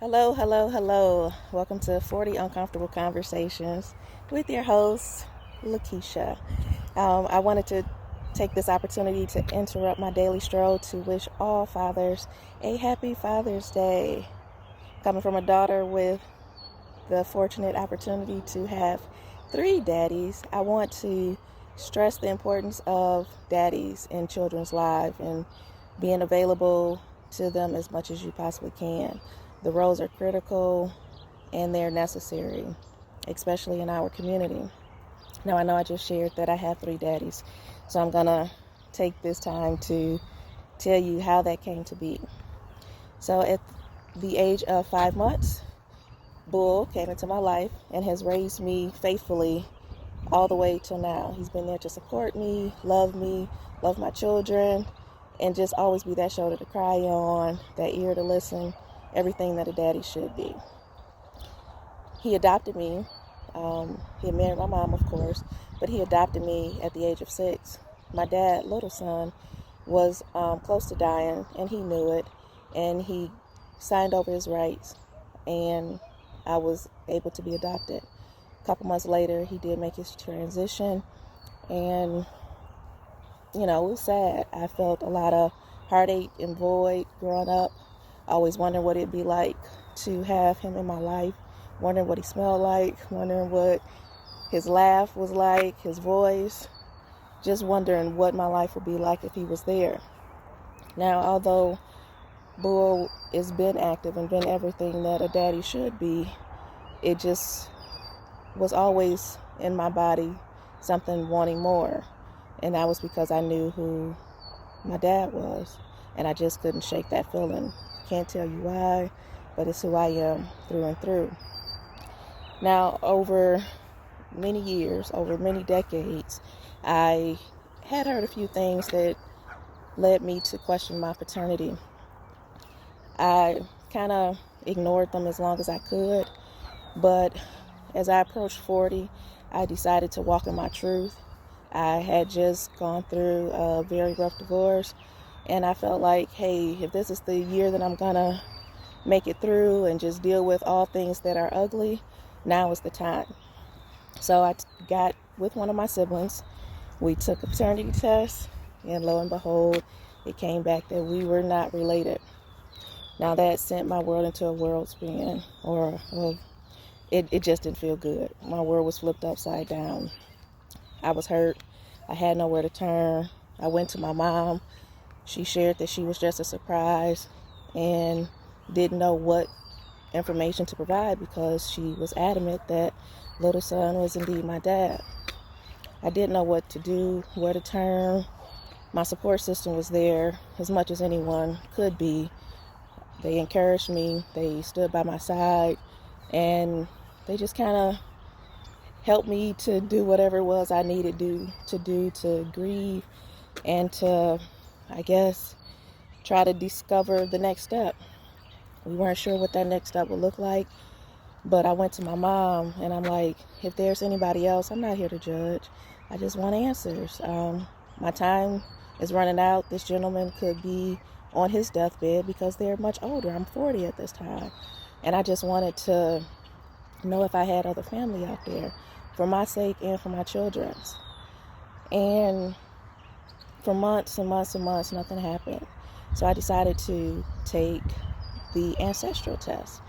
Hello, hello, hello. Welcome to 40 Uncomfortable Conversations with your host, Lakeisha. I wanted to take this opportunity to interrupt my daily stroll to wish all fathers a happy Father's Day. Coming from a daughter with the fortunate opportunity to have three daddies, I want to stress the importance of daddies in children's lives and being available to them as much as you possibly can. The roles are critical and they're necessary, especially in our community. Now, I know I just shared that I have three daddies, so I'm going to take this time to tell you how that came to be. So, at the age of 5 months, Bull came into my life and has raised me faithfully all the way till now. He's been there to support me, love my children, and just always be that shoulder to cry on, that ear to listen, everything that a daddy should be. He adopted me. He had married my mom, of course, but he adopted me at the age of 6. My dad, little son, was close to dying, and he knew it, and he signed over his rights, and I was able to be adopted. A couple months later, he did make his transition, and, it was sad. I felt a lot of heartache and void growing up, always wondering what it'd be like to have him in my life, wondering what he smelled like, wondering what his laugh was like, his voice, just wondering what my life would be like if he was there. Now, although Bull has been active and been everything that a daddy should be, it just was always in my body something wanting more. And that was because I knew who my dad was, and I just couldn't shake that feeling. Can't tell you why, but it's who I am through and through. Now, over many years, over many decades, I had heard a few things that led me to question my paternity. I kind of ignored them as long as I could, but as I approached 40, I decided to walk in my truth. I had just gone through a very rough divorce, and I felt like, hey, if this is the year that I'm gonna make it through and just deal with all things that are ugly, now is the time. So I got with one of my siblings. We took a paternity test, and lo and behold, it came back that we were not related. Now that sent my world into a whirlwind, it just didn't feel good. My world was flipped upside down. I was hurt. I had nowhere to turn. I went to my mom. She shared that she was just a surprise and didn't know what information to provide because she was adamant that little son was indeed my dad. I didn't know what to do, where to turn. My support system was there as much as anyone could be. They encouraged me. They stood by my side, and they just kind of helped me to do whatever it was I needed to grieve and to, I guess, try to discover the next step. We weren't sure what that next step would look like, but I went to my mom and I'm like, if there's anybody else, I'm not here to judge. I just want answers. My time is running out. This gentleman could be on his deathbed because they're much older. I'm 40 at this time. And I just wanted to know if I had other family out there for my sake and for my children's. And for months and months and months, nothing happened. So I decided to take the ancestral test.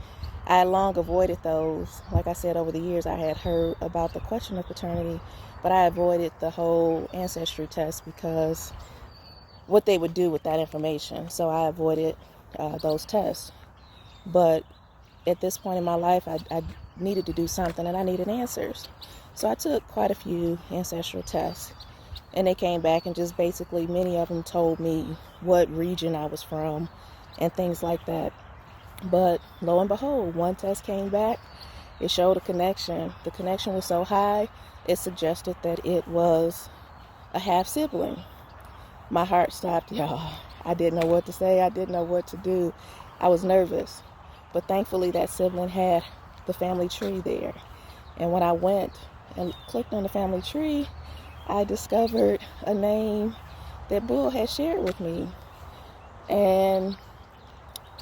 I had long avoided those. Like I said, over the years, I had heard about the question of paternity, but I avoided the whole ancestry test because what they would do with that information. So I avoided those tests. But at this point in my life, I needed to do something and I needed answers. So I took quite a few ancestral tests, and they came back and just basically many of them told me what region I was from and things like that. But lo and behold, one test came back. It showed a connection. The connection was so high, it suggested that it was a half sibling. My heart stopped, y'all. I didn't know what to say. I didn't know what to do. I was nervous. But thankfully, that sibling had the family tree there. And when I went and clicked on the family tree, I discovered a name that Bull had shared with me. And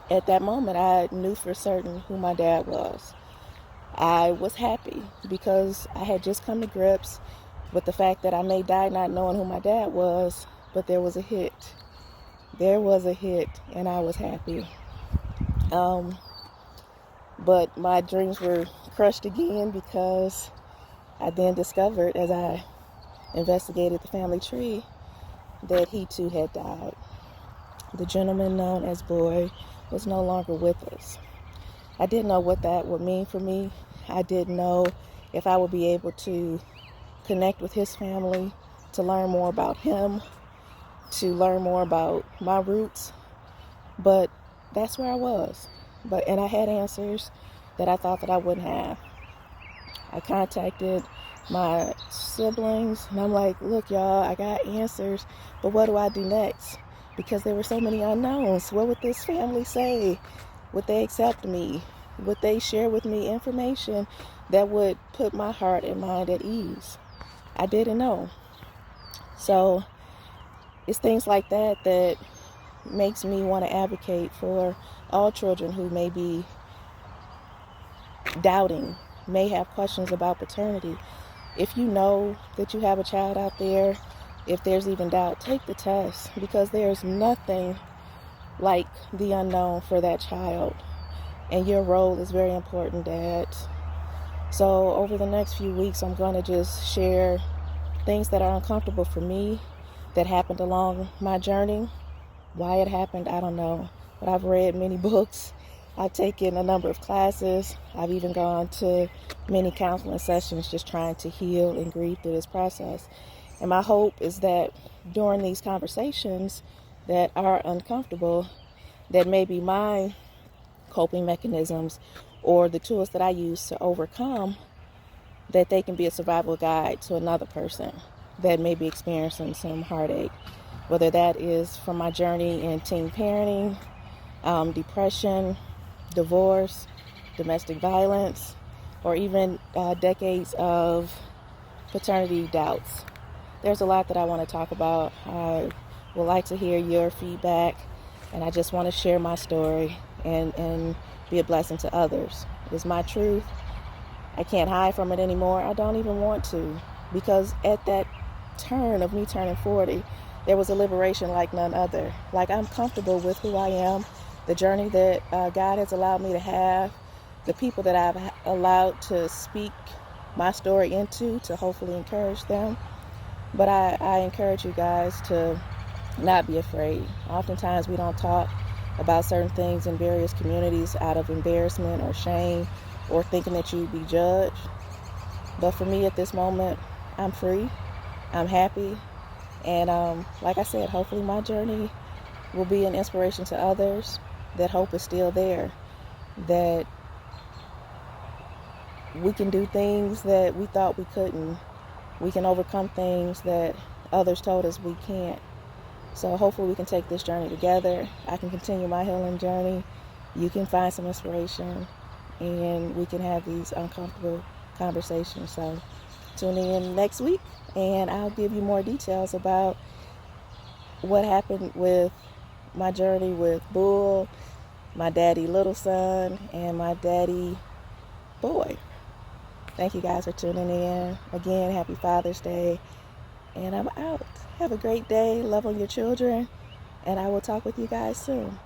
at that moment, I knew for certain who my dad was. I was happy because I had just come to grips with the fact that I may die not knowing who my dad was, but there was a hit. There was a hit, and I was happy. But my dreams were crushed again because I then discovered, as I investigated the family tree, that he too had died. The gentleman known as Boy was no longer with us. I didn't know what that would mean for me. I didn't know if I would be able to connect with his family, to learn more about him, to learn more about my roots. But that's where I was. And I had answers that I thought that I wouldn't have. I contacted my siblings and I'm like, look, y'all, I got answers, but what do I do next? Because there were so many unknowns. What would this family say? Would they accept me? Would they share with me information that would put my heart and mind at ease? I didn't know. So it's things like that that makes me want to advocate for all children who may be doubting, may have questions about paternity. If you know that you have a child out there, if there's even doubt, take the test, because there's nothing like the unknown for that child. And your role is very important, Dad. So over the next few weeks, I'm going to just share things that are uncomfortable for me that happened along my journey. Why it happened, I don't know. But I've read many books. I've taken a number of classes. I've even gone to many counseling sessions just trying to heal and grieve through this process. And my hope is that during these conversations that are uncomfortable, that maybe my coping mechanisms or the tools that I use to overcome, that they can be a survival guide to another person that may be experiencing some heartache, whether that is from my journey in teen parenting, depression, divorce, domestic violence, or even decades of paternity doubts. There's a lot that I want to talk about. I would like to hear your feedback, and I just want to share my story and be a blessing to others. It's my truth. I can't hide from it anymore. I don't even want to, because at that turn of me turning 40, there was a liberation like none other. Like, I'm comfortable with who I am, the journey that God has allowed me to have, the people that I've allowed to speak my story into to hopefully encourage them. But I encourage you guys to not be afraid. Oftentimes we don't talk about certain things in various communities out of embarrassment or shame or thinking that you'd be judged. But for me at this moment, I'm free, I'm happy, and like I said, hopefully my journey will be an inspiration to others, that hope is still there, that we can do things that we thought we couldn't. We can overcome things that others told us we can't. So hopefully we can take this journey together. I can continue my healing journey. You can find some inspiration, and we can have these uncomfortable conversations. So tune in next week, and I'll give you more details about what happened with my journey with Bull, my daddy little son, and my daddy boy. Thank you guys for tuning in. Again, happy Father's Day. And I'm out. Have a great day. Love on your children. And I will talk with you guys soon.